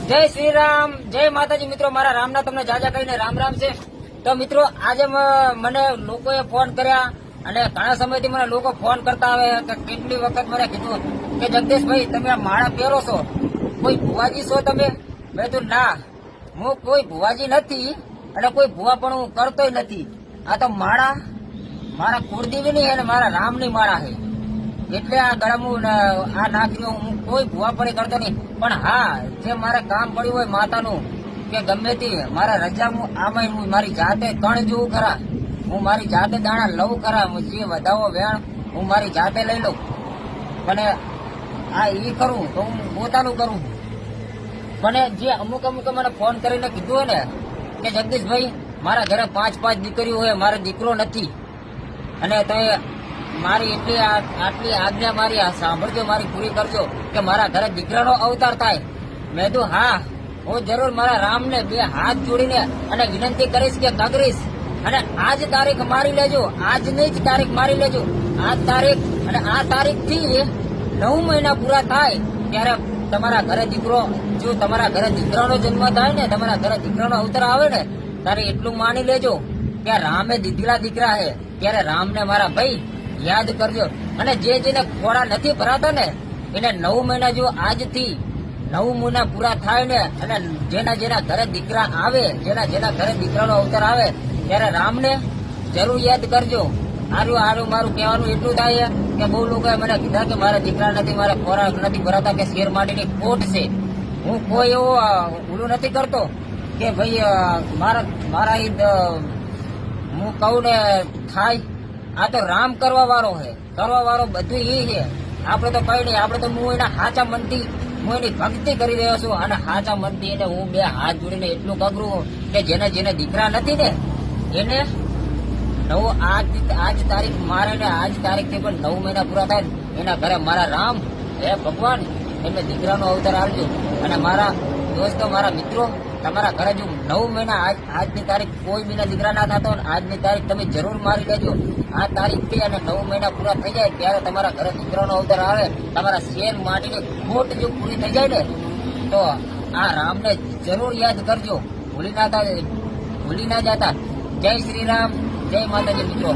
જય શ્રી રામ, જય માતાજી. મિત્રો મારા રામના તમને જાજા કહીને રામ રામ છે. તો મિત્રો આજે મને લોકોએ ફોન કર્યા અને ઘણા સમયથી મને લોકો ફોન કરતા આવે કે કેટલી વખત મને કીધું કે જગદીશભાઈ તમે આ માળા પહેરો છો, કોઈ ભુવાજી છો તમે? મેં તો ના, હું કોઈ ભુવાજી નથી અને કોઈ ભુવા પણ હું કરતોય નથી. આ તો માળા મારા કુળદેવીની અને મારા રામની માળા છે, એટલે આ ગળામાં આ નાખ્યો. હું કોઈ ભુવા પણ કરતો નહીં, પણ હા જે મારે કામ પડ્યું હોય માતાનું કે ગમે તે મારા રજા આમાં હું મારી જાતે કણ જોઉં ખરા, હું મારી જાતે દાણા લઉં ખરા, જે વધાવો વેણ હું મારી જાતે લઈ લઉં. પણ આ એ કરું તો હું પોતાનું કરું. પણ જે અમુક મને ફોન કરીને કીધું હોય ને કે જગદીશભાઈ મારા ઘરે 5 દીકરીઓ હોય, મારો દીકરો નથી, અને તો મારી એટલી આટલી આજ્ઞા મારી સાંભળજો, મારી પૂરી કરજો કે મારા ઘરે દીકરાનો અવતાર થાય. મેં તો હા, હું જરૂર મારા રામને 2 હાથ જોડીને અને વિનંતી કરીશ કે કગરીશ, અને આજ તારીખ મારી લેજો, આજની જ તારીખ મારી લેજો. આ તારીખ અને આ તારીખ થી 9 મહિના પૂરા થાય ત્યારે તમારા ઘરે દીકરો, જો તમારા ઘરે દીકરાનો જન્મ થાય ને, તમારા ઘરે દીકરાનો અવતાર આવે ને, તારે એટલું માની લેજો કે રામે દીધેલા દીકરા હે. ત્યારે રામને મારા ભાઈ યાદ કરજો. અને જેને ખોડા નથી ભરાતા ને એને 9 મહિના જો આજથી 9 મહિના પૂરા થાય ને, અને જેના ઘરે દીકરા આવે, જેના ઘરે દીકરાનો અવતાર આવે ત્યારે રામને જરૂર યાદ કરજો. આરું મારું કહેવાનું એટલું થાય કે બહુ લોકોએ મને કીધા કે મારા દીકરા નથી, મારા ખોરાક નથી ભરાતા, કે શેર માટીની ખોટ છે. હું કોઈ એવો ભૂલું નથી કરતો કે ભાઈ મારા હું કહું ને થાય. આ તો રામ કરવા વાળો બધું એ છે. આપડે તો કઈ નહીં, આપડે તો હું એના હાચા મનથી હું એની ભક્તિ કરી રહ્યો છું, અને હાચા મનથી એને હું 2 હાથ જોડીને એટલું કગરું કે જેને દીકરા નથી ને એને આજ તારીખ મારે ને આજ તારીખ થી પણ 9 મહિના પૂરા થાય એના ઘરે મારા રામ હે ભગવાન એમને દીકરાનો અવતાર આવજો. અને મારા દોસ્તો, મારા મિત્રો, તમારા ઘરે જો 9 મહિના આજની તારીખ કોઈ બીના દીકરા ના થતો, આજની તારીખ તમે જરૂર મારી લેજો. આ તારીખ થી અને 9 મહિના પૂરા થઈ જાય ત્યારે તમારા ઘરે દીકરાનો અવતાર આવે, તમારા શેર માટીની ખોટ જો પૂરી થઈ જાય ને તો આ રામને જરૂર યાદ કરજો, ભૂલી ના જતા. જય શ્રી રામ, જય માતાજી મિત્રો.